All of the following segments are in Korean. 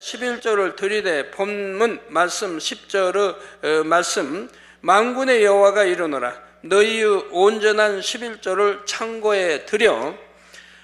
11조를 들이대 본문 말씀 10절의 말씀, 만군의 여호와가 이르노라 너희의 온전한 11조를 창고에 들여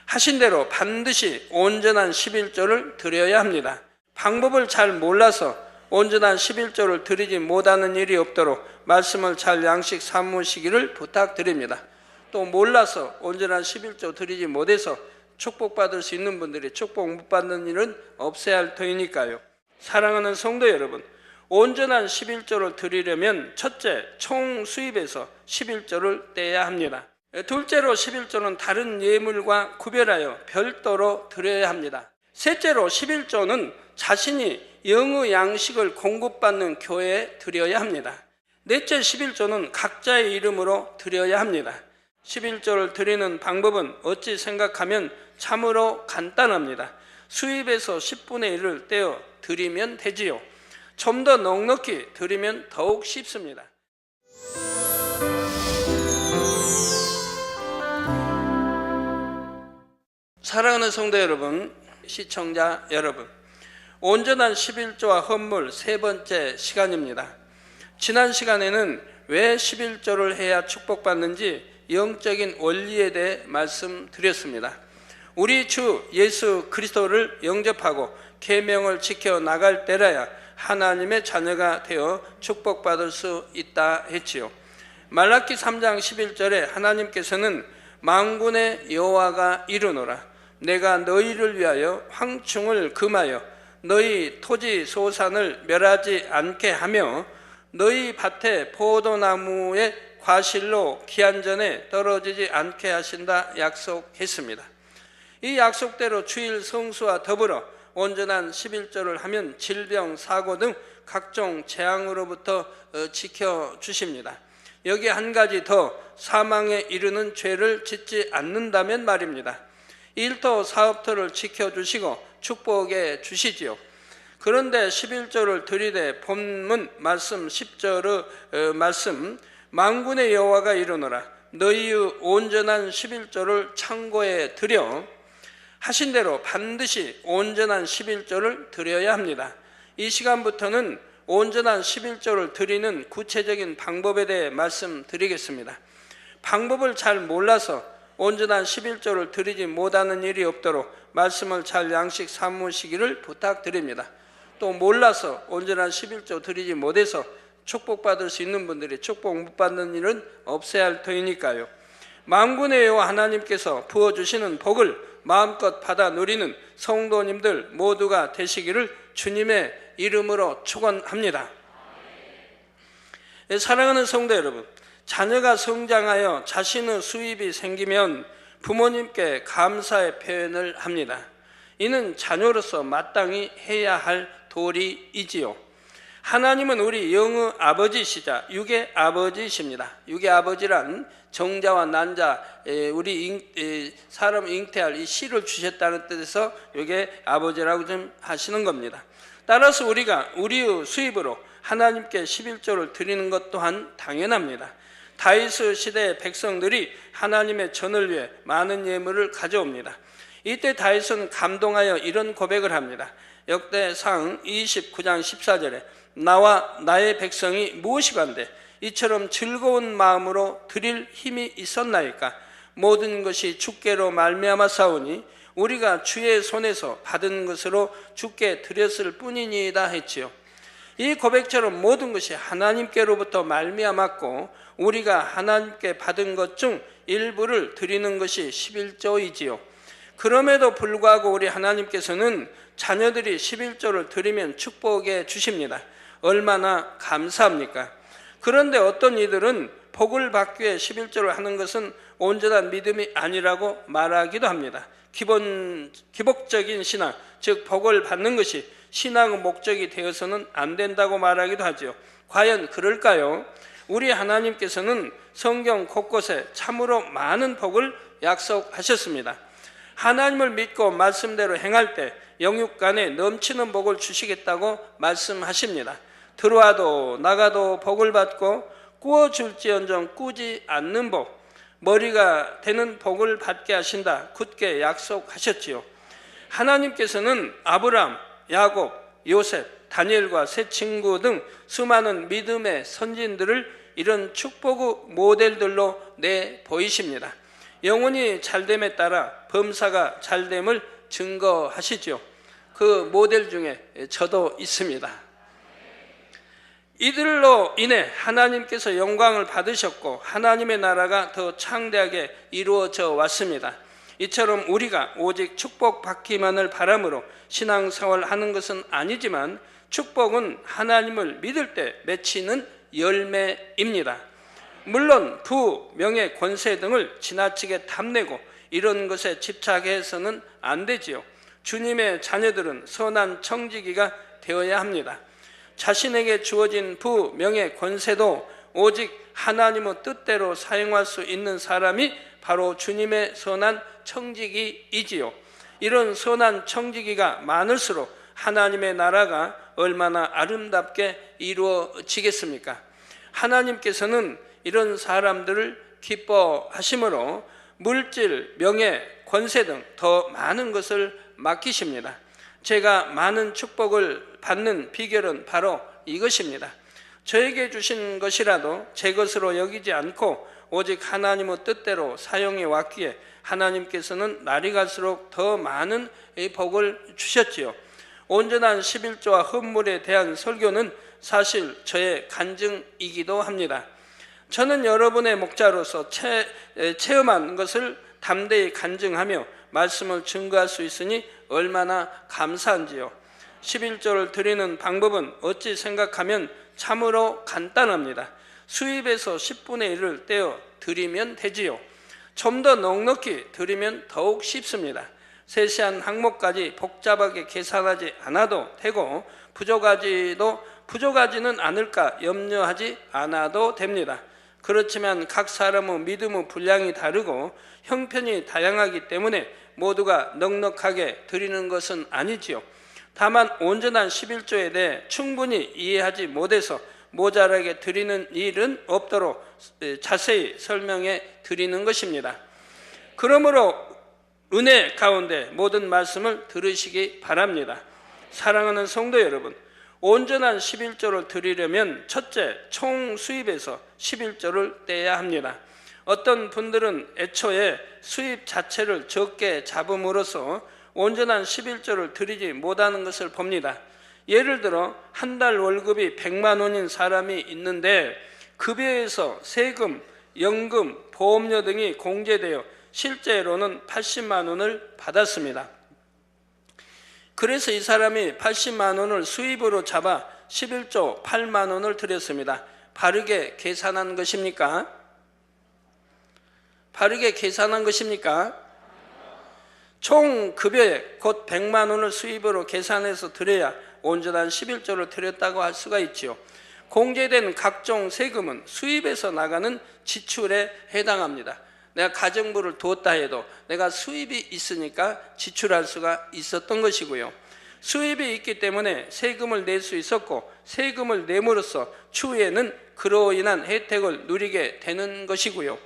하신 대로 반드시 온전한 11조를 드려야 합니다. 방법을 잘 몰라서 온전한 11조를 드리지 못하는 일이 없도록 말씀을 잘 양식 삼으시기를 부탁드립니다. 또 몰라서 온전한 11조 드리지 못해서 축복받을 수 있는 분들이 축복 못 받는 일은 없어야 할 터이니까요. 사랑하는 성도 여러분, 온전한 11조를 드리려면 첫째, 총 수입에서 11조를 떼야 합니다. 둘째로 11조는 다른 예물과 구별하여 별도로 드려야 합니다. 셋째로 11조는 자신이 영의 양식을 공급받는 교회에 드려야 합니다. 넷째 11조는 각자의 이름으로 드려야 합니다. 11조를 드리는 방법은 어찌 생각하면 참으로 간단합니다. 수입에서 10분의 1을 떼어 드리면 되지요. 좀 더 넉넉히 드리면 더욱 쉽습니다. 사랑하는 성도 여러분, 시청자 여러분, 온전한 11조와 헌물 세 번째 시간입니다. 지난 시간에는 왜 11조를 해야 축복받는지 영적인 원리에 대해 말씀드렸습니다. 우리 주 예수 그리스도를 영접하고 계명을 지켜 나갈 때라야 하나님의 자녀가 되어 축복받을 수 있다 했지요. 말라기 3장 11절에 하나님께서는 만군의 여호와가 이르노라 내가 너희를 위하여 황충을 금하여 너희 토지 소산을 멸하지 않게 하며 너희 밭에 포도나무의 과실로 기한전에 떨어지지 않게 하신다 약속했습니다. 이 약속대로 주일 성수와 더불어 온전한 11조를 하면 질병, 사고 등 각종 재앙으로부터 지켜주십니다. 여기 한 가지 더, 사망에 이르는 죄를 짓지 않는다면 말입니다. 일터 사업터를 지켜주시고 축복해 주시지요. 그런데 11조를 들이대 본문 말씀 10절의 말씀, 만군의 여호와가 이르노라 너희의 온전한 11조를 창고에 들여 하신 대로 반드시 온전한 11조를 드려야 합니다. 이 시간부터는 온전한 11조를 드리는 구체적인 방법에 대해 말씀드리겠습니다. 방법을 잘 몰라서 온전한 11조를 드리지 못하는 일이 없도록 말씀을 잘 양식 삼으시기를 부탁드립니다. 또 몰라서 온전한 11조 드리지 못해서 축복받을 수 있는 분들이 축복 못 받는 일은 없어야 할 터이니까요. 만군의 여호와 하나님께서 부어주시는 복을 마음껏 받아 누리는 성도님들 모두가 되시기를 주님의 이름으로 축원합니다. 사랑하는 성도 여러분, 자녀가 성장하여 자신의 수입이 생기면 부모님께 감사의 표현을 합니다. 이는 자녀로서 마땅히 해야 할 도리이지요. 하나님은 우리 영의 아버지시자 육의 아버지십니다. 육의 아버지란 정자와 난자, 우리 사람 잉태할 이 씨를 주셨다는 뜻에서 육의 아버지라고 좀 하시는 겁니다. 따라서 우리가 우리의 수입으로 하나님께 11조를 드리는 것 또한 당연합니다. 다윗 시대의 백성들이 하나님의 전을 위해 많은 예물을 가져옵니다. 이때 다윗은 감동하여 이런 고백을 합니다. 역대상 29장 14절에 나와 나의 백성이 무엇이간데 이처럼 즐거운 마음으로 드릴 힘이 있었나이까 모든 것이 주께로 말미암아 싸우니 우리가 주의 손에서 받은 것으로 주께 드렸을 뿐이니이다 했지요. 이 고백처럼 모든 것이 하나님께로부터 말미암았고 우리가 하나님께 받은 것 중 일부를 드리는 것이 11조이지요. 그럼에도 불구하고 우리 하나님께서는 자녀들이 11조를 드리면 축복해 주십니다. 얼마나 감사합니까? 그런데 어떤 이들은 복을 받기 위해 11조를 하는 것은 온전한 믿음이 아니라고 말하기도 합니다. 기복적인 신앙, 즉 복을 받는 것이 신앙의 목적이 되어서는 안 된다고 말하기도 하죠. 과연 그럴까요? 우리 하나님께서는 성경 곳곳에 참으로 많은 복을 약속하셨습니다. 하나님을 믿고 말씀대로 행할 때 영육간에 넘치는 복을 주시겠다고 말씀하십니다. 들어와도 나가도 복을 받고 꾸어줄지언정 꾸지 않는 복, 머리가 되는 복을 받게 하신다 굳게 약속하셨지요. 하나님께서는 아브람, 야곱, 요셉, 다니엘과 세 친구 등 수많은 믿음의 선진들을 이런 축복의 모델들로 내보이십니다. 영혼이 잘됨에 따라 범사가 잘됨을 증거하시죠. 그 모델 중에 저도 있습니다. 이들로 인해 하나님께서 영광을 받으셨고 하나님의 나라가 더 창대하게 이루어져 왔습니다. 이처럼 우리가 오직 축복받기만을 바람으로 신앙생활을 하는 것은 아니지만 축복은 하나님을 믿을 때 맺히는 열매입니다. 물론 부, 명예, 권세 등을 지나치게 탐내고 이런 것에 집착해서는 안 되지요. 주님의 자녀들은 선한 청지기가 되어야 합니다. 자신에게 주어진 부, 명예, 권세도 오직 하나님의 뜻대로 사용할 수 있는 사람이 바로 주님의 선한 청지기이지요. 이런 선한 청지기가 많을수록 하나님의 나라가 얼마나 아름답게 이루어지겠습니까? 하나님께서는 이런 사람들을 기뻐하심으로 물질, 명예, 권세 등 더 많은 것을 맡기십니다. 제가 많은 축복을 받는 비결은 바로 이것입니다. 저에게 주신 것이라도 제 것으로 여기지 않고 오직 하나님의 뜻대로 사용해 왔기에 하나님께서는 날이 갈수록 더 많은 복을 주셨지요. 온전한 11조와 헌물에 대한 설교는 사실 저의 간증이기도 합니다. 저는 여러분의 목자로서 체험한 것을 담대히 간증하며 말씀을 증거할 수 있으니 얼마나 감사한지요. 11조를 드리는 방법은 어찌 생각하면 참으로 간단합니다. 수입에서 10분의 1을 떼어 드리면 되지요. 좀 더 넉넉히 드리면 더욱 쉽습니다. 세세한 항목까지 복잡하게 계산하지 않아도 되고 부족하지는 않을까 염려하지 않아도 됩니다. 그렇지만 각 사람의 믿음의 분량이 다르고 형편이 다양하기 때문에 모두가 넉넉하게 드리는 것은 아니지요. 다만 온전한 11조에 대해 충분히 이해하지 못해서 모자라게 드리는 일은 없도록 자세히 설명해 드리는 것입니다. 그러므로 은혜 가운데 모든 말씀을 들으시기 바랍니다. 사랑하는 성도 여러분, 온전한 11조를 드리려면 첫째, 총 수입에서 11조를 떼야 합니다. 어떤 분들은 애초에 수입 자체를 적게 잡음으로써 온전한 11조를 드리지 못하는 것을 봅니다. 예를 들어 한 달 월급이 100만 원인 사람이 있는데 급여에서 세금, 연금, 보험료 등이 공제되어 실제로는 80만 원을 받았습니다. 그래서 이 사람이 80만 원을 수입으로 잡아 11조 8만 원을 드렸습니다. 바르게 계산한 것입니까? 바르게 계산한 것입니까? 총 급여에 곧 100만 원을 수입으로 계산해서 드려야 온전한 11조를 드렸다고 할 수가 있지요. 공제된 각종 세금은 수입에서 나가는 지출에 해당합니다. 내가 가정부를 두었다 해도 내가 수입이 있으니까 지출할 수가 있었던 것이고요. 수입이 있기 때문에 세금을 낼 수 있었고 세금을 내므로써 추후에는 그로 인한 혜택을 누리게 되는 것이고요.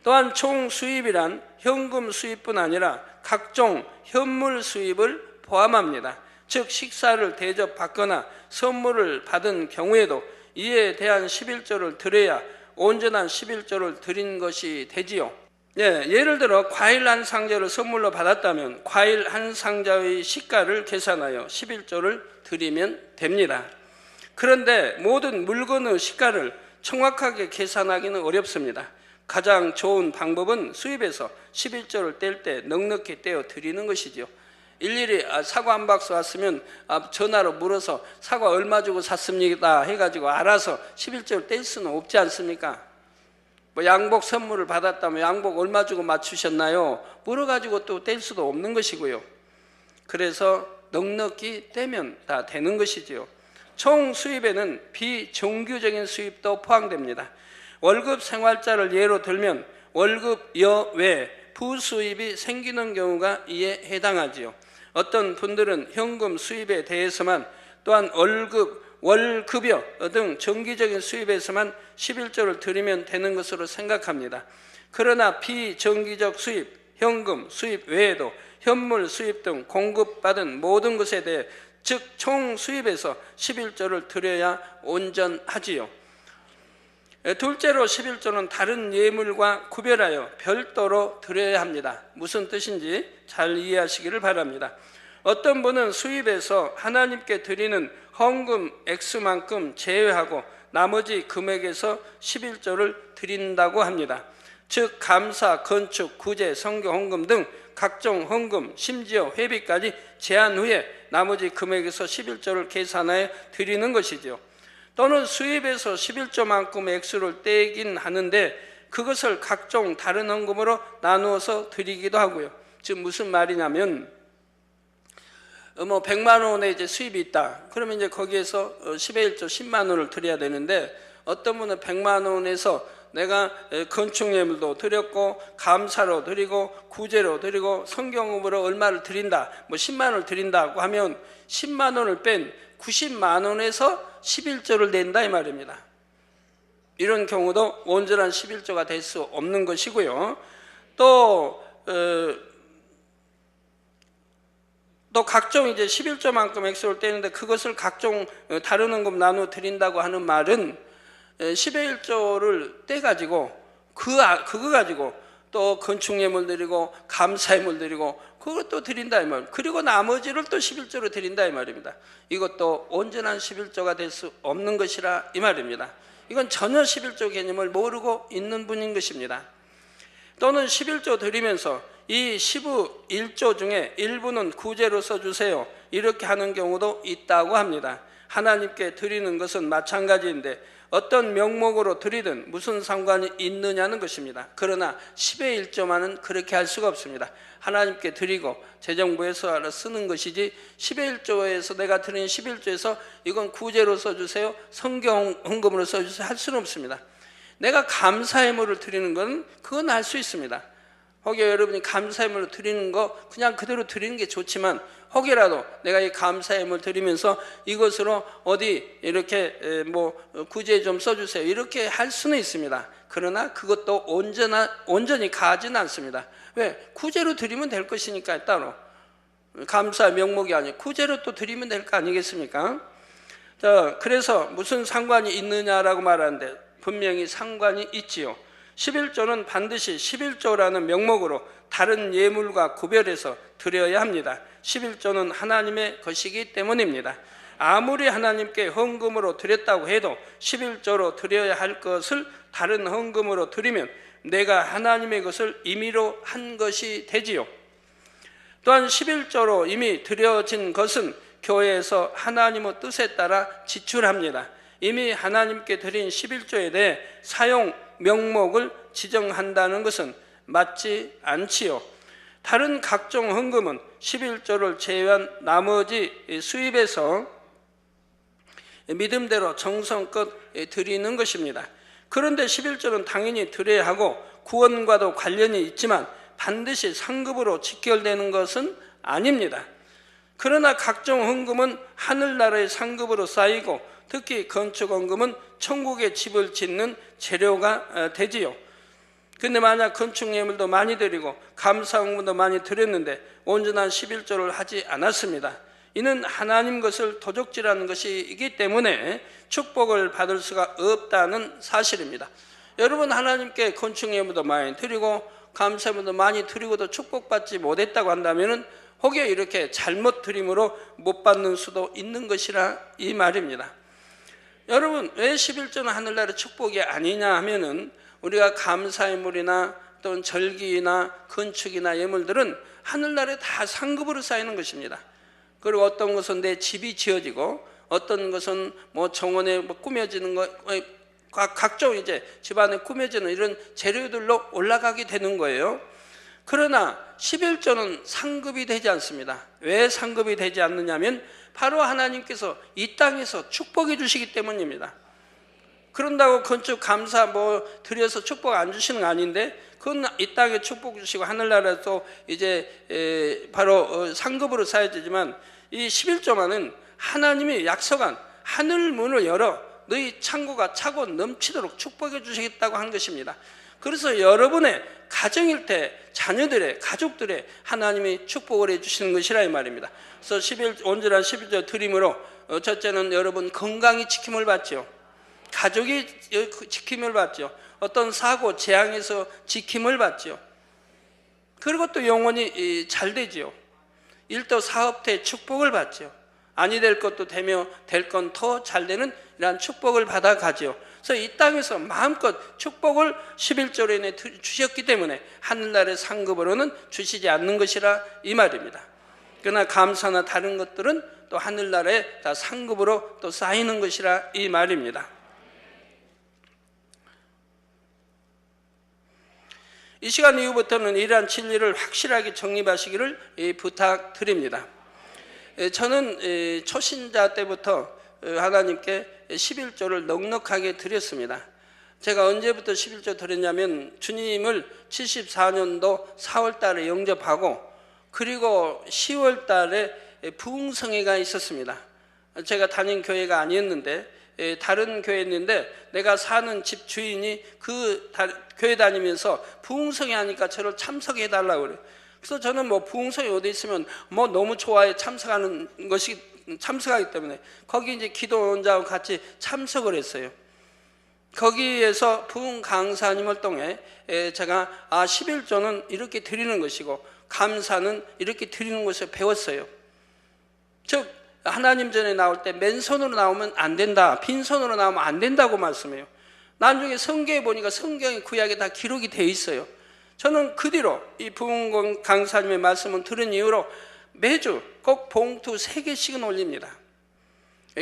또한 총 수입이란 현금 수입뿐 아니라 각종 현물 수입을 포함합니다. 즉 식사를 대접받거나 선물을 받은 경우에도 이에 대한 11조를 드려야 온전한 11조를 드린 것이 되지요. 예를 들어 과일 한 상자를 선물로 받았다면 과일 한 상자의 시가를 계산하여 11조를 드리면 됩니다. 그런데 모든 물건의 시가를 정확하게 계산하기는 어렵습니다. 가장 좋은 방법은 수입에서 11조를 뗄 때 넉넉히 떼어 드리는 것이죠. 일일이 사과 한 박스 왔으면 전화로 물어서 사과 얼마 주고 샀습니다 해가지고 알아서 11조를 뗄 수는 없지 않습니까? 뭐 양복 선물을 받았다면 양복 얼마 주고 맞추셨나요? 물어가지고 또 뗄 수도 없는 것이고요. 그래서 넉넉히 떼면 다 되는 것이지요. 총 수입에는 비정규적인 수입도 포함됩니다. 월급 생활자를 예로 들면 월급여 외 부수입이 생기는 경우가 이에 해당하지요. 어떤 분들은 현금 수입에 대해서만 또한 월급여 등 정기적인 수입에서만 11조를 드리면 되는 것으로 생각합니다. 그러나 비정기적 수입, 현금 수입 외에도 현물 수입 등 공급받은 모든 것에 대해 즉 총 수입에서 11조를 드려야 온전하지요. 둘째로 11조는 다른 예물과 구별하여 별도로 드려야 합니다. 무슨 뜻인지 잘 이해하시기를 바랍니다. 어떤 분은 수입에서 하나님께 드리는 헌금 액수만큼 제외하고 나머지 금액에서 11조를 드린다고 합니다. 즉 감사, 건축, 구제, 선교 헌금 등 각종 헌금, 심지어 회비까지 제한 후에 나머지 금액에서 11조를 계산하여 드리는 것이죠. 또는 수입에서 11조만큼의 액수를 떼긴 하는데 그것을 각종 다른 헌금으로 나누어서 드리기도 하고요. 즉 무슨 말이냐면 100만 원의 이제 수입이 있다. 그러면 이제 거기에서 10의 1조 10만 원을 드려야 되는데 어떤 분은 100만 원에서 내가 건축 예물도 드렸고 감사로 드리고 구제로 드리고 성경음으로 얼마를 드린다, 10만 원을 드린다고 하면 10만 원을 뺀 90만 원에서 11조를 낸다 이 말입니다. 이런 경우도 온전한 11조가 될 수 없는 것이고요. 또 각종 이제 11조만큼 액수를 떼는데 그것을 각종 다른 헌금 나누어 드린다고 하는 말은 10의 1조를 떼가지고 그거 가지고 또 건축예물 드리고 감사예물 드리고 그것도 드린다 이 말. 그리고 나머지를 또 11조로 드린다 이 말입니다. 이것도 온전한 11조가 될 수 없는 것이라 이 말입니다. 이건 전혀 11조 개념을 모르고 있는 분인 것입니다. 또는 11조 드리면서 이 11조 중에 일부는 구제로 써주세요 이렇게 하는 경우도 있다고 합니다. 하나님께 드리는 것은 마찬가지인데 어떤 명목으로 드리든 무슨 상관이 있느냐는 것입니다. 그러나 10의 1조만은 그렇게 할 수가 없습니다. 하나님께 드리고 재정부에서 쓰는 것이지 10의 1조에서 내가 드린 11조에서 이건 구제로 써주세요 성경 헌금으로 써주세요 할 수는 없습니다. 내가 감사예물을 드리는 건 그건 할 수 있습니다. 혹여 여러분이 감사예물을 드리는 거 그냥 그대로 드리는 게 좋지만 혹여라도 내가 이 감사예물 드리면서 이것으로 어디 이렇게 구제 좀 써주세요 이렇게 할 수는 있습니다. 그러나 그것도 온전히 가지는 않습니다. 왜? 구제로 드리면 될 것이니까 따로 감사 명목이 아니고 구제로 또 드리면 될 거 아니겠습니까? 자, 그래서 무슨 상관이 있느냐라고 말하는데 분명히 상관이 있지요. 11조는 반드시 11조라는 명목으로 다른 예물과 구별해서 드려야 합니다. 11조는 하나님의 것이기 때문입니다. 아무리 하나님께 헌금으로 드렸다고 해도 11조로 드려야 할 것을 다른 헌금으로 드리면 내가 하나님의 것을 임의로 한 것이 되지요. 또한 11조로 이미 드려진 것은 교회에서 하나님의 뜻에 따라 지출합니다. 이미 하나님께 드린 11조에 대해 사용 명목을 지정한다는 것은 맞지 않지요. 다른 각종 헌금은 11조를 제외한 나머지 수입에서 믿음대로 정성껏 드리는 것입니다. 그런데 11조는 당연히 드려야 하고 구원과도 관련이 있지만 반드시 상급으로 직결되는 것은 아닙니다. 그러나 각종 헌금은 하늘나라의 상급으로 쌓이고 특히 건축헌금은 천국의 집을 짓는 재료가 되지요. 근데 만약 건축예물도 많이 드리고 감사헌금도 많이 드렸는데 온전한 11조를 하지 않았습니다. 이는 하나님 것을 도적질하는 것이기 때문에 축복을 받을 수가 없다는 사실입니다. 여러분 하나님께 건축예물도 많이 드리고 감사예물도 많이 드리고도 축복받지 못했다고 한다면 혹여 이렇게 잘못 드림으로 못 받는 수도 있는 것이라 이 말입니다. 여러분 왜 11조는 하늘나라의 축복이 아니냐 하면은 우리가 감사예물이나 또는 절기나 건축이나 예물들은 하늘나라에 다 상급으로 쌓이는 것입니다. 그리고 어떤 것은 내 집이 지어지고 어떤 것은 정원에 꾸며지는 것 각종 이제 집안에 꾸며지는 이런 재료들로 올라가게 되는 거예요. 그러나 11조는 상급이 되지 않습니다. 왜 상급이 되지 않느냐면 바로 하나님께서 이 땅에서 축복해 주시기 때문입니다. 그런다고 건축 감사 드려서 축복 안 주시는 거 아닌데 그건 이 땅에 축복 주시고 하늘나라에서 이제 바로 상급으로 쌓여지지만 이 11조만은 하나님이 약속한 하늘 문을 열어 너희 창고가 차고 넘치도록 축복해 주시겠다고 한 것입니다. 그래서 여러분의 가정일 때 자녀들의 가족들의 하나님이 축복을 해주시는 것이라 이 말입니다. 그래서 온전한 11조 드림으로 첫째는 여러분 건강이 지킴을 받죠. 가족이 지킴을 받죠. 어떤 사고 재앙에서 지킴을 받죠. 그리고 또 영혼이 잘 되죠. 일도 사업대 축복을 받죠. 아니 될 것도 되며 될 건 더 잘 되는 이러한 축복을 받아가죠. 그래서 이 땅에서 마음껏 축복을 11조로 인해 주셨기 때문에 하늘나라의 상급으로는 주시지 않는 것이라 이 말입니다. 그러나 감사나 다른 것들은 또 하늘나라에 다 상급으로 또 쌓이는 것이라 이 말입니다. 이 시간 이후부터는 이러한 진리를 확실하게 정립하시기를 부탁드립니다. 저는 초신자 때부터 하나님께 11조를 넉넉하게 드렸습니다. 제가 언제부터 11조 드렸냐면 주님을 74년도 4월 달에 영접하고 그리고 10월 달에 부흥성회가 있었습니다. 제가 다닌 교회가 아니었는데 다른 교회였는데 내가 사는 집 주인이 그 교회 다니면서 부흥성회 하니까 저를 참석해 달라고 그래요. 그래서 저는 뭐 부흥성회 어디 있으면 뭐 너무 좋아해 참석하기 때문에 거기 이제 기도원자와 같이 참석을 했어요. 거기에서 부흥 강사님을 통해 제가 11조는 이렇게 드리는 것이고 감사는 이렇게 드리는 것을 배웠어요. 즉 하나님 전에 나올 때 맨손으로 나오면 안 된다, 빈손으로 나오면 안 된다고 말씀해요. 나중에 성경에 보니까 성경의 구약에 다 기록이 되어 있어요. 저는 그 뒤로 이 부흥 강사님의 말씀을 들은 이후로 매주 꼭 봉투 3개씩은 올립니다.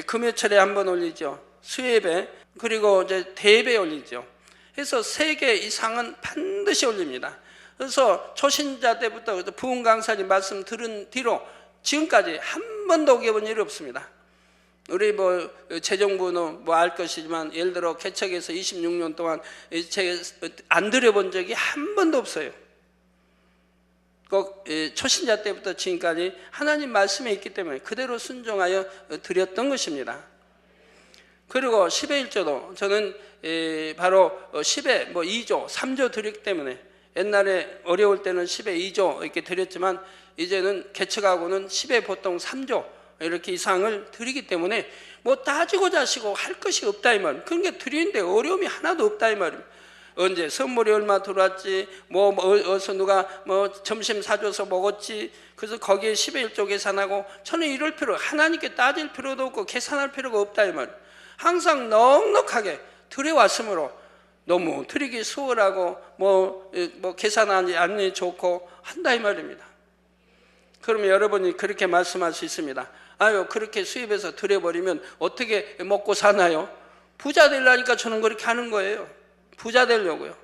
금요철에 한 번 올리죠. 수예배 그리고 이제 대예배 올리죠. 그래서 3개 이상은 반드시 올립니다. 그래서 초신자 때부터 부흥 강사님 말씀 들은 뒤로 지금까지 한 번도 어겨본 일이 없습니다. 우리 재정부는 알 것이지만 예를 들어 개척해서 26년 동안 안 드려본 적이 한 번도 없어요. 꼭 초신자 때부터 지금까지 하나님 말씀에 있기 때문에 그대로 순종하여 드렸던 것입니다. 그리고 10의 1조도 저는 바로 10의 2조, 3조 드렸기 때문에 옛날에 어려울 때는 10의 2조 이렇게 드렸지만 이제는 개척하고는 10의 보통 3조 이렇게 이상을 드리기 때문에 따지고 자시고 할 것이 없다 이 말. 그러니까 드리는데 어려움이 하나도 없다 이 말입니다. 언제 선물이 얼마 들어왔지, 어디서 누가 점심 사줘서 먹었지. 그래서 거기에 10의 1조 계산하고 저는 이럴 필요, 하나님께 따질 필요도 없고 계산할 필요가 없다 이 말. 항상 넉넉하게 드려왔으므로 너무 드리기 수월하고 계산하지 않니 좋고 한다 이 말입니다. 그러면 여러분이 그렇게 말씀할 수 있습니다. 아유, 그렇게 수입해서 드려버리면 어떻게 먹고 사나요? 부자 되려니까 저는 그렇게 하는 거예요. 부자 되려고요.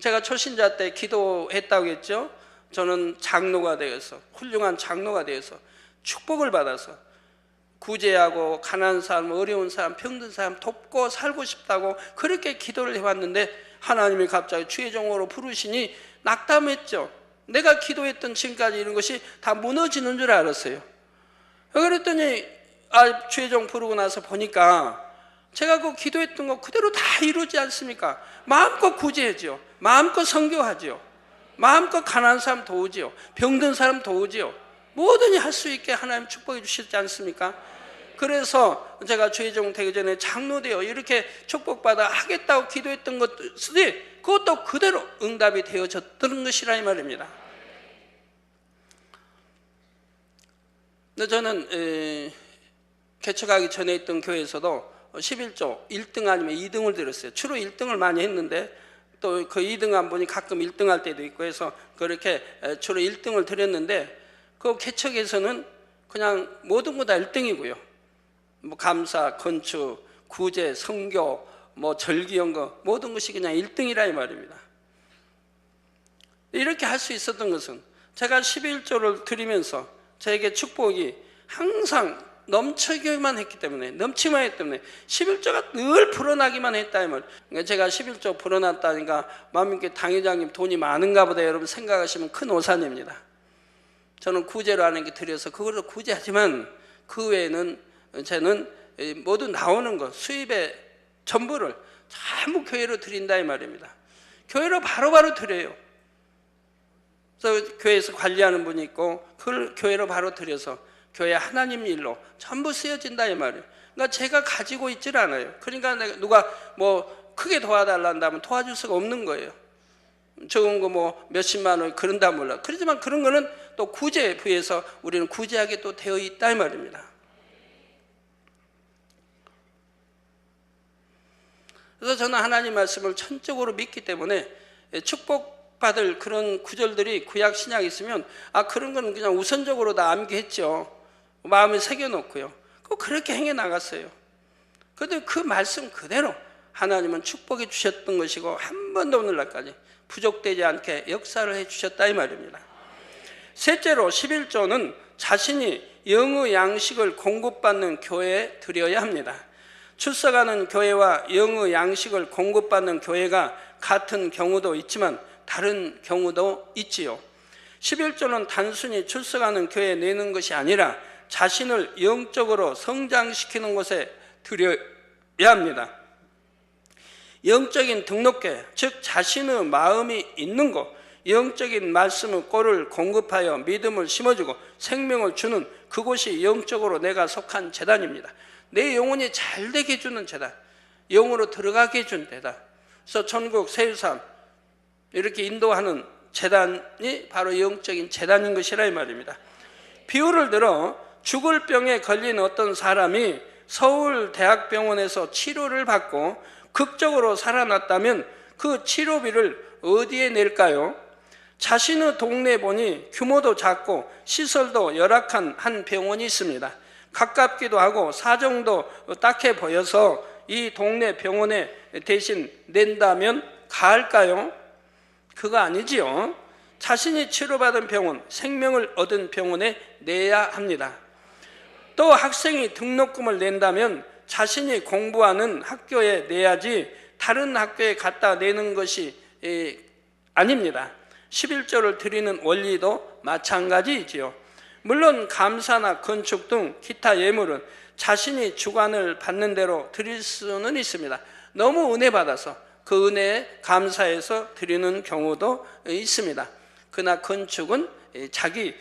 제가 초신자 때 기도했다고 했죠. 저는 장로가 되어서, 훌륭한 장로가 되어서 축복을 받아서 구제하고 가난한 사람, 어려운 사람, 병든 사람 돕고 살고 싶다고 그렇게 기도를 해왔는데 하나님이 갑자기 주의 종으로 부르시니 낙담했죠. 내가 기도했던 지금까지 이런 것이 다 무너지는 줄 알았어요. 그랬더니 주의 종 부르고 나서 보니까 제가 그 기도했던 거 그대로 다 이루지 않습니까? 마음껏 구제하죠. 마음껏 선교하죠. 마음껏 가난한 사람 도우지요. 병든 사람 도우지요. 뭐든지 할 수 있게 하나님 축복해 주시지 않습니까? 그래서 제가 주의 종 되기 전에 장로되어 이렇게 축복받아 하겠다고 기도했던 것들이 그것도 그대로 응답이 되어졌던 것이라 이 말입니다. 근데 저는 개척하기 전에 있던 교회에서도 11조 1등 아니면 2등을 드렸어요. 주로 1등을 많이 했는데 또 그 2등 한 분이 가끔 1등 할 때도 있고 해서 그렇게 주로 1등을 드렸는데 그 개척에서는 그냥 모든 거 다 1등이고요. 감사, 건축, 구제, 선교, 절기연거 모든 것이 그냥 1등이라 이 말입니다. 이렇게 할 수 있었던 것은 제가 11조를 드리면서 저에게 축복이 항상 넘치기만 했기 때문에 11조가 늘 불어나기만 했다 이 말. 그러니까 제가 11조 불어났다니까 마음님께 당회장님 돈이 많은가 보다 여러분 생각하시면 큰 오산입니다. 저는 구제로 하는 게 드려서 그걸로 구제하지만 그 외에는 저는 모두 나오는 것 수입의 전부를 전부 교회로 드린다 이 말입니다. 교회로 바로바로 드려요. 그래서 교회에서 관리하는 분이 있고 그걸 교회로 바로 드려서 교회 하나님 일로 전부 쓰여진다 이 말이에요. 그러니까 제가 가지고 있질 않아요. 그러니까 누가 뭐 크게 도와달라 한다면 도와줄 수가 없는 거예요. 적은 거 뭐 몇십만 원 그런다 몰라. 그렇지만 그런 거는 또 구제에 비해서 우리는 구제하게 또 되어 있다 이 말입니다. 그래서 저는 하나님 말씀을 천적으로 믿기 때문에 축복받을 그런 구절들이 구약 신약에 있으면 그런 거는 그냥 우선적으로 다 암기했죠. 마음에 새겨놓고요. 그렇게 행해 나갔어요. 그런데 그 말씀 그대로 하나님은 축복해 주셨던 것이고 한 번도 오늘날까지 부족되지 않게 역사를 해 주셨다 이 말입니다. 셋째로 11조는 자신이 영의 양식을 공급받는 교회에 드려야 합니다. 출석하는 교회와 영의 양식을 공급받는 교회가 같은 경우도 있지만 다른 경우도 있지요. 11조는 단순히 출석하는 교회에 내는 것이 아니라 자신을 영적으로 성장시키는 곳에 드려야 합니다. 영적인 등록회, 즉 자신의 마음이 있는 곳, 영적인 말씀의 꼴을 공급하여 믿음을 심어주고 생명을 주는 그곳이 영적으로 내가 속한 재단입니다. 내 영혼이 잘 되게 해주는 재단, 영으로 들어가게 해준 재단. 그래서 전국 세유산 이렇게 인도하는 재단이 바로 영적인 재단인 것이라 이 말입니다. 비유를 들어 죽을 병에 걸린 어떤 사람이 서울대학병원에서 치료를 받고 극적으로 살아났다면 그 치료비를 어디에 낼까요? 자신의 동네에 보니 규모도 작고 시설도 열악한 한 병원이 있습니다. 가깝기도 하고 사정도 딱해 보여서 이 동네 병원에 대신 낸다면 가할까요? 그거 아니지요. 자신이 치료받은 병원, 생명을 얻은 병원에 내야 합니다. 또 학생이 등록금을 낸다면 자신이 공부하는 학교에 내야지 다른 학교에 갖다 내는 것이 아닙니다. 11조를 드리는 원리도 마찬가지이지요. 물론 감사나 건축 등 기타 예물은 자신이 주관을 받는 대로 드릴 수는 있습니다. 너무 은혜 받아서 그 은혜에 감사해서 드리는 경우도 있습니다. 그러나 건축은 자기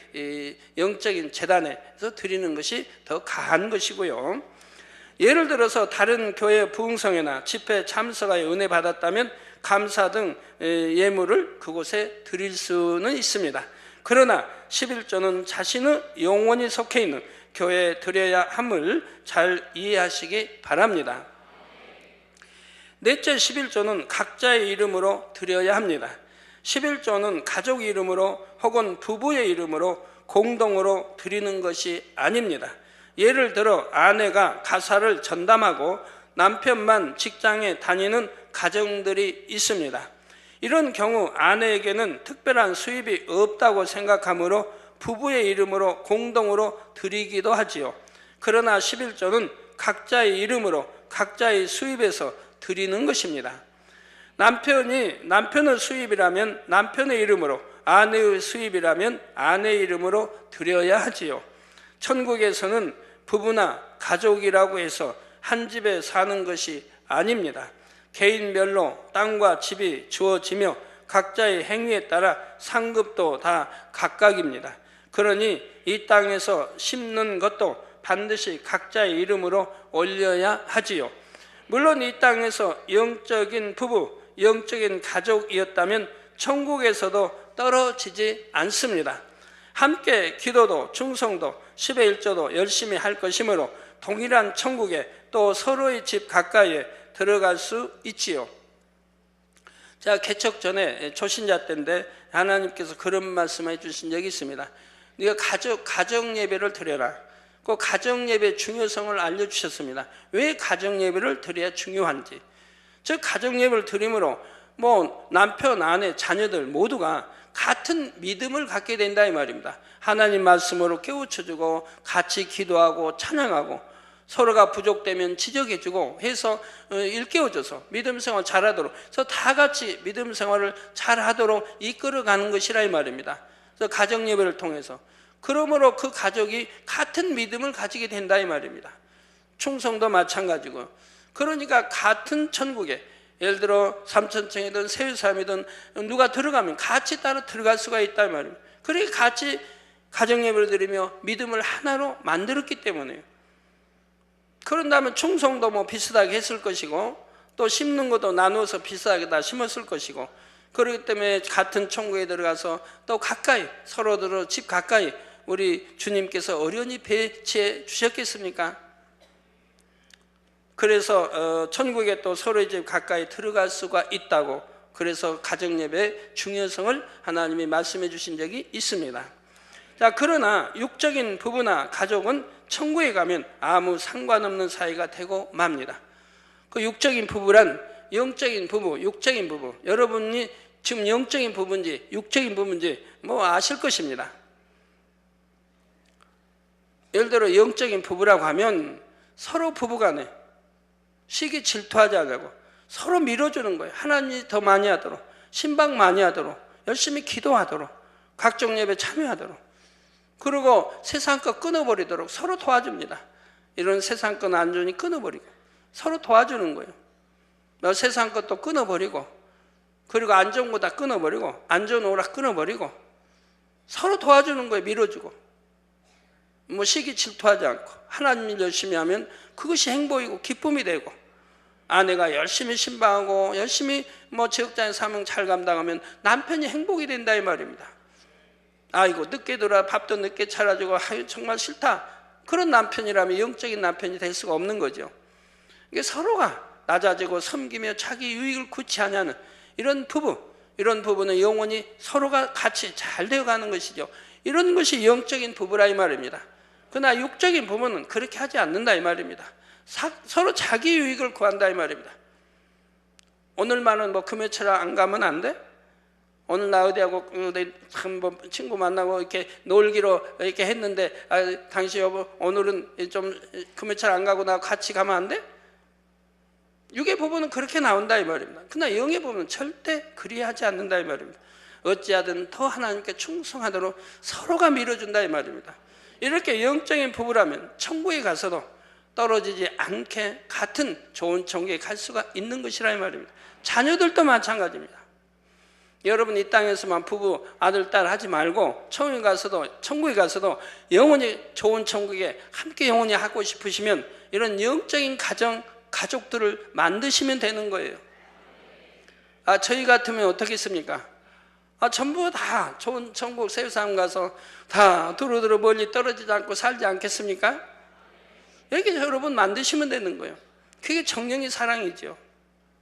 영적인 재단에서 드리는 것이 더 가한 것이고요. 예를 들어서 다른 교회 부흥성회나 집회 참석하여 은혜 받았다면 감사 등 예물을 그곳에 드릴 수는 있습니다. 그러나 11조는 자신의 영혼이 속해 있는 교회에 드려야 함을 잘 이해하시기 바랍니다. 넷째 11조는 각자의 이름으로 드려야 합니다. 11조는 가족 이름으로 혹은 부부의 이름으로 공동으로 드리는 것이 아닙니다. 예를 들어 아내가 가사를 전담하고 남편만 직장에 다니는 가정들이 있습니다. 이런 경우 아내에게는 특별한 수입이 없다고 생각하므로 부부의 이름으로 공동으로 드리기도 하지요. 그러나 11조는 각자의 이름으로 각자의 수입에서 드리는 것입니다. 남편의 수입이라면 남편의 이름으로, 아내의 수입이라면 아내의 이름으로 드려야 하지요. 천국에서는 부부나 가족이라고 해서 한 집에 사는 것이 아닙니다. 개인별로 땅과 집이 주어지며 각자의 행위에 따라 상급도 다 각각입니다. 그러니 이 땅에서 심는 것도 반드시 각자의 이름으로 올려야 하지요. 물론 이 땅에서 영적인 부부, 영적인 가족이었다면 천국에서도 떨어지지 않습니다. 함께 기도도 충성도 10의 1조도 열심히 할 것이므로 동일한 천국에 또 서로의 집 가까이에 들어갈 수 있지요. 제가 개척 전에 초신자 때인데 하나님께서 그런 말씀을 해주신 적이 있습니다. 네가 가정 예배를 드려라. 그 가정 예배의 중요성을 알려주셨습니다. 왜 가정 예배를 드려야 중요한지. 즉 가정 예배를 드림으로 남편, 아내, 자녀들 모두가 같은 믿음을 갖게 된다 이 말입니다. 하나님 말씀으로 깨우쳐주고 같이 기도하고 찬양하고 서로가 부족되면 지적해주고 해서 일깨워줘서 믿음 생활 잘하도록, 그래서 다 같이 믿음 생활을 잘하도록 이끌어가는 것이라 이 말입니다. 그래서 가정 예배를 통해서 그러므로 그 가족이 같은 믿음을 가지게 된다 이 말입니다. 충성도 마찬가지고, 그러니까 같은 천국에 예를 들어 삼천층이든 세유삼이든 누가 들어가면 같이 따라 들어갈 수가 있단 말입니다. 그렇게 같이 가정예배를 드리며 믿음을 하나로 만들었기 때문에요. 그런다면 충성도 뭐 비슷하게 했을 것이고 또 심는 것도 나누어서 비슷하게 다 심었을 것이고, 그렇기 때문에 같은 천국에 들어가서 또 가까이 서로들 집 가까이 우리 주님께서 어련히 배치해 주셨겠습니까? 그래서 천국에 또 서로의 집 가까이 들어갈 수가 있다고, 그래서 가정예배의 중요성을 하나님이 말씀해 주신 적이 있습니다. 자, 그러나 육적인 부부나 가족은 천국에 가면 아무 상관없는 사이가 되고 맙니다. 그 육적인 부부란 영적인 부부, 육적인 부부, 여러분이 지금 영적인 부부인지 육적인 부부인지 뭐 아실 것입니다. 예를 들어 영적인 부부라고 하면 서로 부부간에 시기 질투하지 않고 서로 밀어주는 거예요. 하나님이 더 많이 하도록, 신방 많이 하도록, 열심히 기도하도록, 각종 예배 참여하도록, 그리고 세상 것 끊어버리도록 서로 도와줍니다. 이런 세상 것 안 좋으니 끊어버리고 서로 도와주는 거예요. 세상 것도 끊어버리고, 그리고 안 좋은 거 다 끊어버리고, 안 좋은 오락 끊어버리고 서로 도와주는 거예요. 밀어주고 뭐 시기 질투하지 않고 하나님 일 열심히 하면 그것이 행복이고 기쁨이 되고, 아내가 열심히 신방하고 열심히 뭐 지역장의 사명 잘 감당하면 남편이 행복이 된다 이 말입니다. 아이고 늦게 들어와 밥도 늦게 차려주고 아유 정말 싫다, 그런 남편이라면 영적인 남편이 될 수가 없는 거죠. 이게 서로가 낮아지고 섬기며 자기 유익을 구취하냐는 이런 부부, 이런 부부는 영원히 서로가 같이 잘 되어가는 것이죠. 이런 것이 영적인 부부라 이 말입니다. 그러나 육적인 부부는 그렇게 하지 않는다 이 말입니다. 서로 자기 유익을 구한다 이 말입니다. 오늘만은 뭐 금요일에 안 가면 안 돼? 오늘 나 어디하고 뭐 친구 만나고 이렇게 놀기로 이렇게 했는데 당신 여보 오늘은 좀 금요일에 안 가고 나 같이 가면 안 돼? 육의 부부는 그렇게 나온다 이 말입니다. 그러나 영의 부부는 절대 그리하지 않는다 이 말입니다. 어찌하든 더 하나님께 충성하도록 서로가 밀어준다 이 말입니다. 이렇게 영적인 부부라면 천국에 가서도 떨어지지 않게 같은 좋은 천국에 갈 수가 있는 것이라 이 말입니다. 자녀들도 마찬가지입니다. 여러분 이 땅에서만 부부 아들 딸 하지 말고 천국에 가서도 영원히 좋은 천국에 함께 영원히 하고 싶으시면 이런 영적인 가족들을 만드시면 되는 거예요. 저희 같으면 어떻겠습니까? 전부 다 좋은 천국 세상 가서 다 두루두루 멀리 떨어지지 않고 살지 않겠습니까? 이렇게 여러분 만드시면 되는 거예요. 그게 정령의 사랑이죠.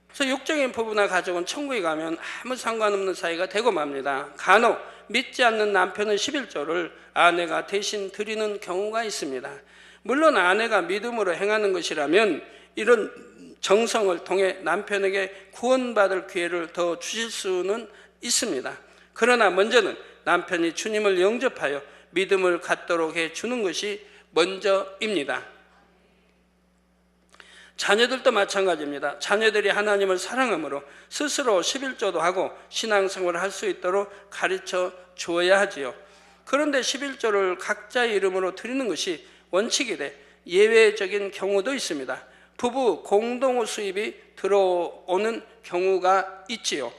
그래서 육적인 부부나 가족은 천국에 가면 아무 상관없는 사이가 되고 맙니다. 간혹 믿지 않는 남편의 11조를 아내가 대신 드리는 경우가 있습니다. 물론 아내가 믿음으로 행하는 것이라면 이런 정성을 통해 남편에게 구원받을 기회를 더 주실 수는 있습니다. 그러나 먼저는 남편이 주님을 영접하여 믿음을 갖도록 해주는 것이 먼저입니다. 자녀들도 마찬가지입니다. 자녀들이 하나님을 사랑함으로 스스로 11조도 하고 신앙생활을 할 수 있도록 가르쳐 주어야 하지요. 그런데 11조를 각자의 이름으로 드리는 것이 원칙이 돼 예외적인 경우도 있습니다. 부부 공동 수입이 들어오는 경우가 있지요.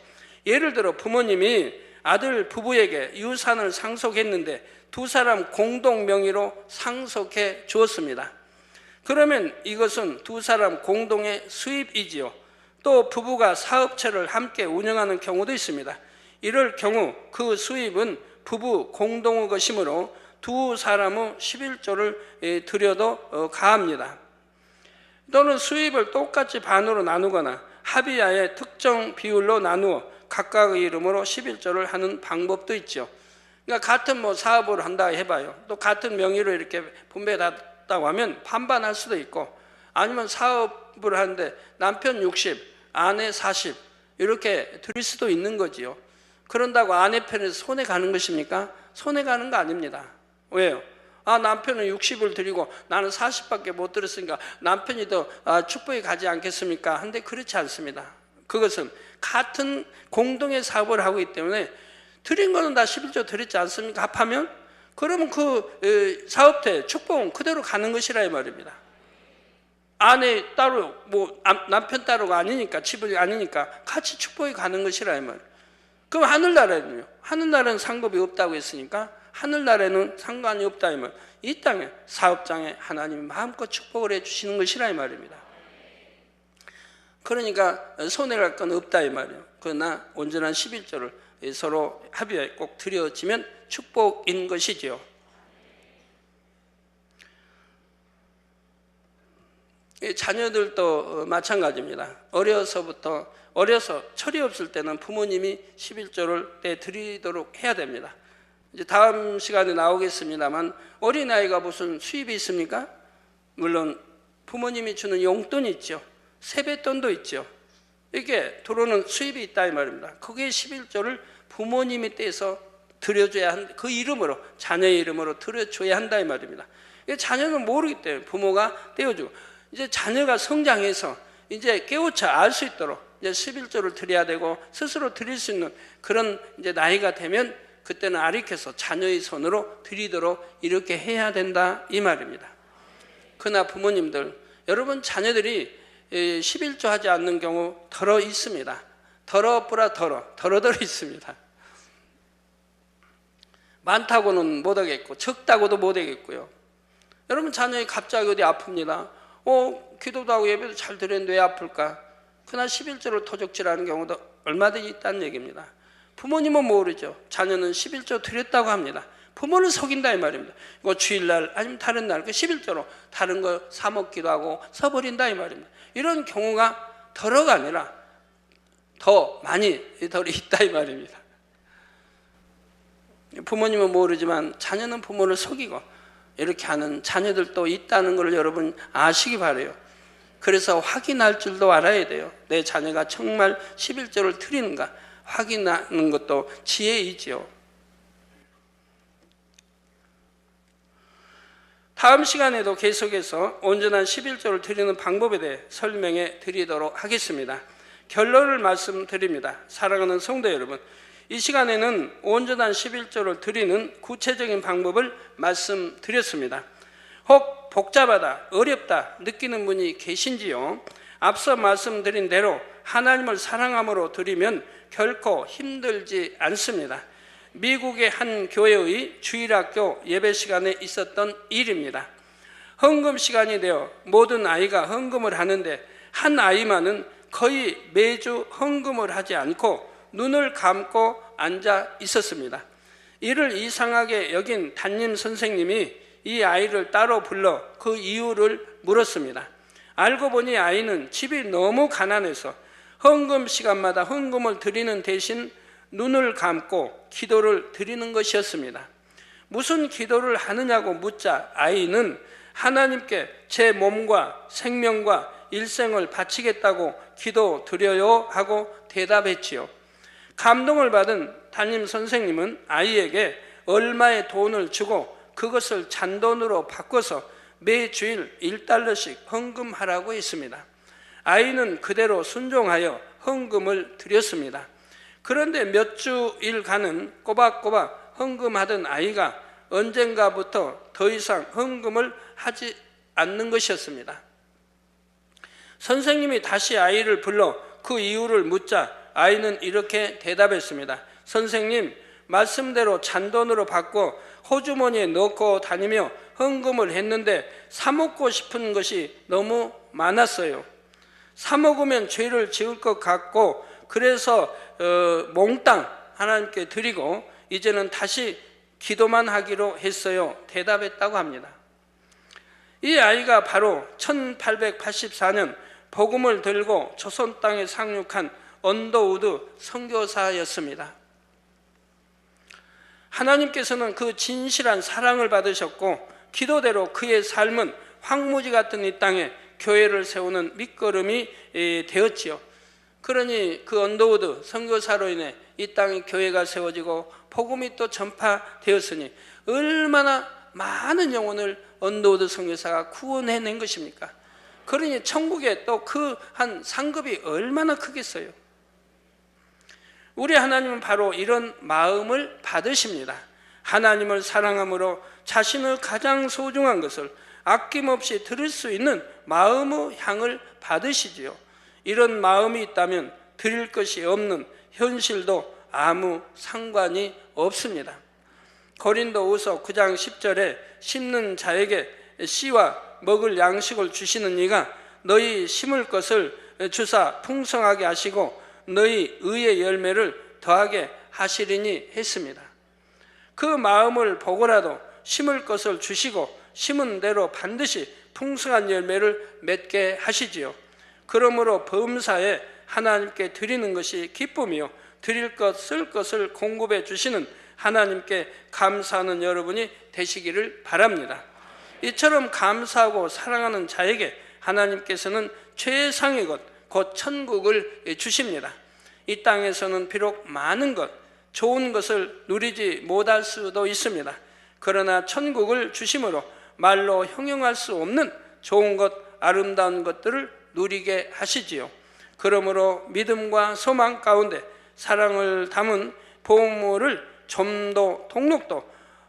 예를 들어 부모님이 아들 부부에게 유산을 상속했는데 두 사람 공동 명의로 상속해 주었습니다. 그러면 이것은 두 사람 공동의 수입이지요. 또 부부가 사업체를 함께 운영하는 경우도 있습니다. 이럴 경우 그 수입은 부부 공동의 것이므로 두 사람의 11조를 드려도 가합니다. 또는 수입을 똑같이 반으로 나누거나 합의하에 특정 비율로 나누어 각각의 이름으로 11조를 하는 방법도 있죠. 그러니까 같은 뭐 사업을 한다 해봐요. 또 같은 명의로 이렇게 분배했다고 하면 반반할 수도 있고, 아니면 사업을 하는데 남편 60, 아내 40 이렇게 드릴 수도 있는 거지요. 그런다고 아내 편에서 손해 가는 것입니까? 손해 가는 거 아닙니다. 왜요? 남편은 60을 드리고 나는 40밖에 못 드렸으니까 남편이 더 축복이 가지 않겠습니까? 한데 그렇지 않습니다. 그것은 같은 공동의 사업을 하고 있기 때문에 드린 거는 다 11조 드렸지 않습니까? 합하면? 그러면 그 사업체 축복은 그대로 가는 것이라 이 말입니다. 아내 따로 남편 따로가 아니니까, 집이 아니니까 같이 축복이 가는 것이라 이 말이에요. 그럼 하늘나라는요? 하늘나라는 상급이 없다고 했으니까 하늘나라에는 상관이 없다 이 말. 이 땅에 사업장에 하나님이 마음껏 축복을 해주시는 것이라 이 말입니다. 그러니까 손해갈 건 없다 이 말이에요. 그러나 온전한 11조를 서로 합의에 꼭 드려지면 축복인 것이지요. 자녀들도 마찬가지입니다. 어려서 철이 없을 때는 부모님이 11조를 때 드리도록 해야 됩니다. 이제 다음 시간에 나오겠습니다만 어린아이가 무슨 수입이 있습니까? 물론 부모님이 주는 용돈이 있죠. 세뱃돈도 있죠. 이게 들어오는 수입이 있다 이 말입니다. 거기에 11조를 부모님이 떼서 드려줘야 한다. 그 이름으로, 자녀의 이름으로 드려줘야 한다 이 말입니다. 자녀는 모르기 때문에 부모가 떼어주고, 이제 자녀가 성장해서 이제 깨우쳐 알 수 있도록 이제 11조를 드려야 되고 스스로 드릴 수 있는 그런 이제 나이가 되면 그때는 아리켜서 자녀의 손으로 드리도록 이렇게 해야 된다 이 말입니다. 그러나 부모님들, 여러분 자녀들이 11조 하지 않는 경우 덜어 있습니다. 덜어 있습니다. 많다고는 못하겠고 적다고도 못하겠고요. 여러분 자녀이 갑자기 어디 아픕니다. 기도도 하고 예배도 잘 드렸는데 왜 아플까? 그날 11조를 토적질하는 경우도 얼마든지 있다는 얘기입니다. 부모님은 모르죠. 자녀는 11조 드렸다고 합니다. 부모는 속인다 이 말입니다. 주일날 아니면 다른 날 그 11조로 다른 거 사 먹기도 하고 써버린다 이 말입니다. 이런 경우가 덜어가 아니라 더 많이 덜이 있다 이 말입니다. 부모님은 모르지만 자녀는 부모를 속이고 이렇게 하는 자녀들도 있다는 걸 여러분 아시기 바라요. 그래서 확인할 줄도 알아야 돼요. 내 자녀가 정말 11조를 드리는가 확인하는 것도 지혜이지요. 다음 시간에도 계속해서 온전한 11조를 드리는 방법에 대해 설명해 드리도록 하겠습니다. 결론을 말씀드립니다. 사랑하는 성도 여러분, 이 시간에는 온전한 11조를 드리는 구체적인 방법을 말씀드렸습니다. 혹 복잡하다, 어렵다 느끼는 분이 계신지요? 앞서 말씀드린 대로 하나님을 사랑함으로 드리면 결코 힘들지 않습니다. 미국의 한 교회의 주일학교 예배 시간에 있었던 일입니다. 헌금 시간이 되어 모든 아이가 헌금을 하는데 한 아이만은 거의 매주 헌금을 하지 않고 눈을 감고 앉아 있었습니다. 이를 이상하게 여긴 담임 선생님이 이 아이를 따로 불러 그 이유를 물었습니다. 알고 보니 아이는 집이 너무 가난해서 헌금 시간마다 헌금을 드리는 대신 눈을 감고 기도를 드리는 것이었습니다. 무슨 기도를 하느냐고 묻자 아이는 하나님께 제 몸과 생명과 일생을 바치겠다고 기도 드려요 하고 대답했지요. 감동을 받은 담임 선생님은 아이에게 얼마의 돈을 주고 그것을 잔돈으로 바꿔서 매주일 1달러씩 헌금하라고 했습니다. 아이는 그대로 순종하여 헌금을 드렸습니다. 그런데 몇 주일간은 꼬박꼬박 헌금하던 아이가 언젠가부터 더 이상 헌금을 하지 않는 것이었습니다. 선생님이 다시 아이를 불러 그 이유를 묻자 아이는 이렇게 대답했습니다. 선생님, 말씀대로 잔돈으로 받고 호주머니에 넣고 다니며 헌금을 했는데 사 먹고 싶은 것이 너무 많았어요. 사 먹으면 죄를 지을 것 같고 그래서 몽땅 하나님께 드리고 이제는 다시 기도만 하기로 했어요. 대답했다고 합니다. 이 아이가 바로 1884년 복음을 들고 조선 땅에 상륙한 언더우드 선교사였습니다. 하나님께서는 그 진실한 사랑을 받으셨고 기도대로 그의 삶은 황무지 같은 이 땅에 교회를 세우는 밑거름이 되었지요. 그러니 그 언더우드 선교사로 인해 이 땅에 교회가 세워지고 복음이 또 전파되었으니 얼마나 많은 영혼을 언더우드 선교사가 구원해낸 것입니까? 그러니 천국에 또 그 한 상급이 얼마나 크겠어요. 우리 하나님은 바로 이런 마음을 받으십니다. 하나님을 사랑함으로 자신의 가장 소중한 것을 아낌없이 드릴 수 있는 마음의 향을 받으시지요. 이런 마음이 있다면 드릴 것이 없는 현실도 아무 상관이 없습니다. 고린도후서 9장 10절에 심는 자에게 씨와 먹을 양식을 주시는 이가 너희 심을 것을 주사 풍성하게 하시고 너희 의의 열매를 더하게 하시리니 했습니다. 그 마음을 보고라도 심을 것을 주시고 심은 대로 반드시 풍성한 열매를 맺게 하시지요. 그러므로 범사에 하나님께 드리는 것이 기쁨이요 드릴 것 쓸 것을 공급해 주시는 하나님께 감사하는 여러분이 되시기를 바랍니다. 이처럼 감사하고 사랑하는 자에게 하나님께서는 최상의 것, 곧 천국을 주십니다. 이 땅에서는 비록 많은 것, 좋은 것을 누리지 못할 수도 있습니다. 그러나 천국을 주심으로 말로 형용할 수 없는 좋은 것, 아름다운 것들을 누리게 하시지요. 그러므로 믿음과 소망 가운데 사랑을 담은 보물을 점도 동록도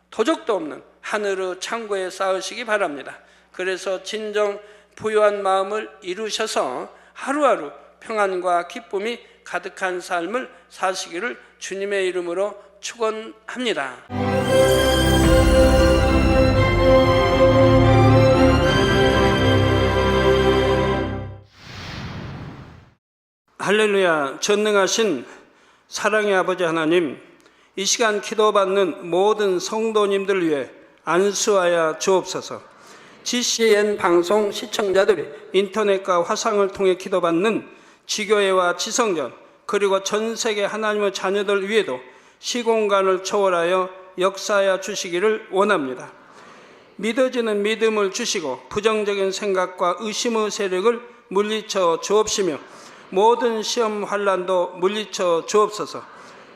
도적도 없는 하늘의 창고에 쌓으시기 바랍니다. 그래서 진정 부유한 마음을 이루셔서 하루하루 평안과 기쁨이 가득한 삶을 사시기를 주님의 이름으로 축원합니다. 할렐루야. 전능하신 사랑의 아버지 하나님, 이 시간 기도받는 모든 성도님들 위해 안수하여 주옵소서. GCN 방송 시청자들이 인터넷과 화상을 통해 기도받는 지교회와 지성전 그리고 전 세계 하나님의 자녀들 위에도 시공간을 초월하여 역사하여 주시기를 원합니다. 믿어지는 믿음을 주시고 부정적인 생각과 의심의 세력을 물리쳐 주옵시며 모든 시험 환난도 물리쳐 주옵소서.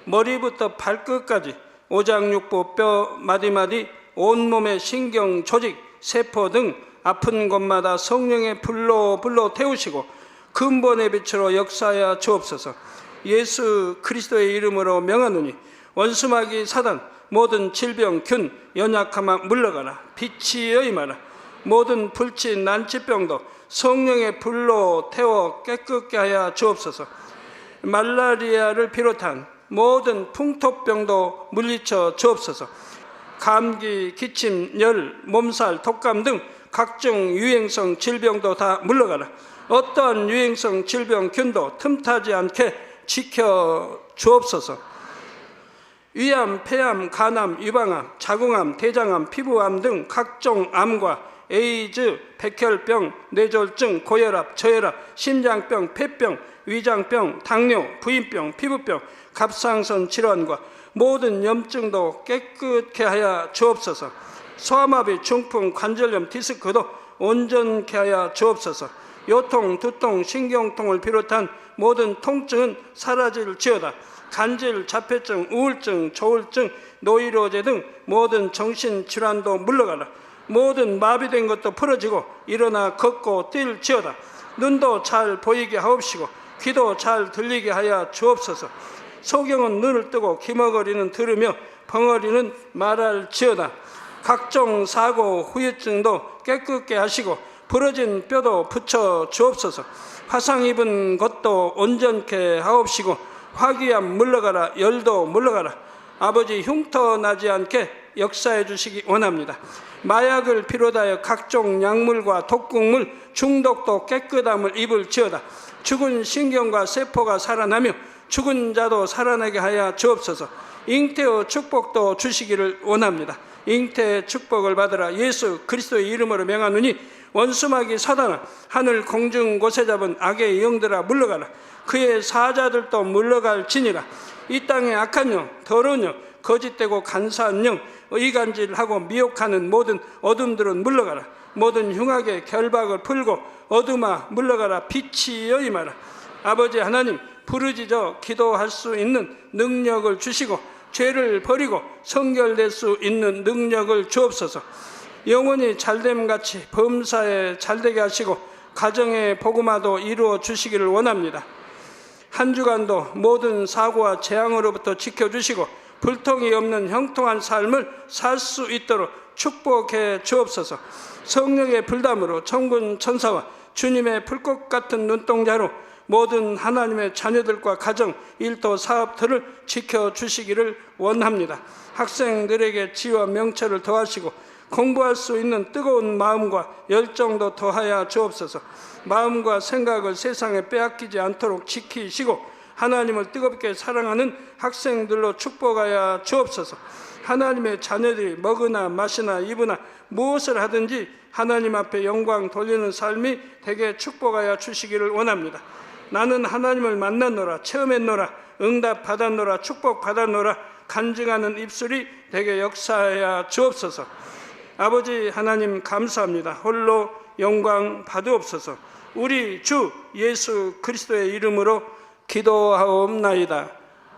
머리부터 발끝까지 오장육부 뼈 마디마디 온몸의 신경 조직 세포 등 아픈 곳마다 성령의 불로 태우시고 근본의 빛으로 역사하여 주옵소서. 예수 그리스도의 이름으로 명하노니 원수마귀 사단 모든 질병 균 연약함아 물러가라. 빛이여 임하라. 모든 불치 난치병도 성령의 불로 태워 깨끗게 하여 주옵소서. 말라리아를 비롯한 모든 풍토병도 물리쳐 주옵소서. 감기, 기침, 열, 몸살, 독감 등 각종 유행성 질병도 다 물러가라. 어떠한 유행성 질병 균도 틈타지 않게 지켜 주옵소서. 위암, 폐암, 간암, 유방암, 자궁암, 대장암, 피부암 등 각종 암과 에이즈, 백혈병, 뇌졸중, 고혈압, 저혈압, 심장병, 폐병, 위장병, 당뇨, 부인병, 피부병, 갑상선 질환과 모든 염증도 깨끗게 하여 주옵소서. 소아마비, 중풍, 관절염, 디스크도 온전케 하여 주옵소서. 요통, 두통, 신경통을 비롯한 모든 통증은 사라질지어다. 간질, 자폐증, 우울증, 조울증, 노이로제 등 모든 정신질환도 물러가라. 모든 마비된 것도 풀어지고 일어나 걷고 뛸지어다. 눈도 잘 보이게 하옵시고 귀도 잘 들리게 하여 주옵소서. 소경은 눈을 뜨고 기머거리는 들으며 벙어리는 말할지어다. 각종 사고 후유증도 깨끗게 하시고 부러진 뼈도 붙여 주옵소서. 화상 입은 것도 온전케 하옵시고 화기암 물러가라. 열도 물러가라. 아버지 흉터 나지 않게 역사해 주시기 원합니다. 마약을 비롯하여 각종 약물과 독극물 중독도 깨끗함을 입을지어다. 죽은 신경과 세포가 살아나며 죽은 자도 살아나게 하여 주옵소서. 잉태의 축복도 주시기를 원합니다. 잉태의 축복을 받으라. 예수 그리스도의 이름으로 명하노니 원수마귀 사단아 하늘 공중 곳에 잡은 악의 영들아 물러가라. 그의 사자들도 물러갈지니라. 이 땅의 악한 영, 더러운 영, 거짓되고 간사한 영, 의간질하고 미혹하는 모든 어둠들은 물러가라. 모든 흉악의 결박을 풀고 어둠아 물러가라. 빛이여 임하라. 아버지 하나님, 부르짖어 기도할 수 있는 능력을 주시고 죄를 버리고 성결될 수 있는 능력을 주옵소서. 영원히 잘됨같이 범사에 잘되게 하시고 가정의 복음화도 이루어 주시기를 원합니다. 한 주간도 모든 사고와 재앙으로부터 지켜주시고 불통이 없는 형통한 삶을 살 수 있도록 축복해 주옵소서. 성령의 불담으로 천군 천사와 주님의 불꽃 같은 눈동자로 모든 하나님의 자녀들과 가정, 일터, 사업들을 지켜주시기를 원합니다. 학생들에게 지혜와 명철을 더하시고 공부할 수 있는 뜨거운 마음과 열정도 더하여 주옵소서. 마음과 생각을 세상에 빼앗기지 않도록 지키시고 하나님을 뜨겁게 사랑하는 학생들로 축복하여 주옵소서. 하나님의 자녀들이 먹으나 마시나 입으나 무엇을 하든지 하나님 앞에 영광 돌리는 삶이 되게 축복하여 주시기를 원합니다. 나는 하나님을 만났노라, 체험했노라, 응답 받았노라, 축복 받았노라 간증하는 입술이 되게 역사하여 주옵소서. 아버지 하나님 감사합니다. 홀로 영광 받으옵소서. 우리 주 예수 그리스도의 이름으로 기도하옵나이다.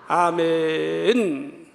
아멘.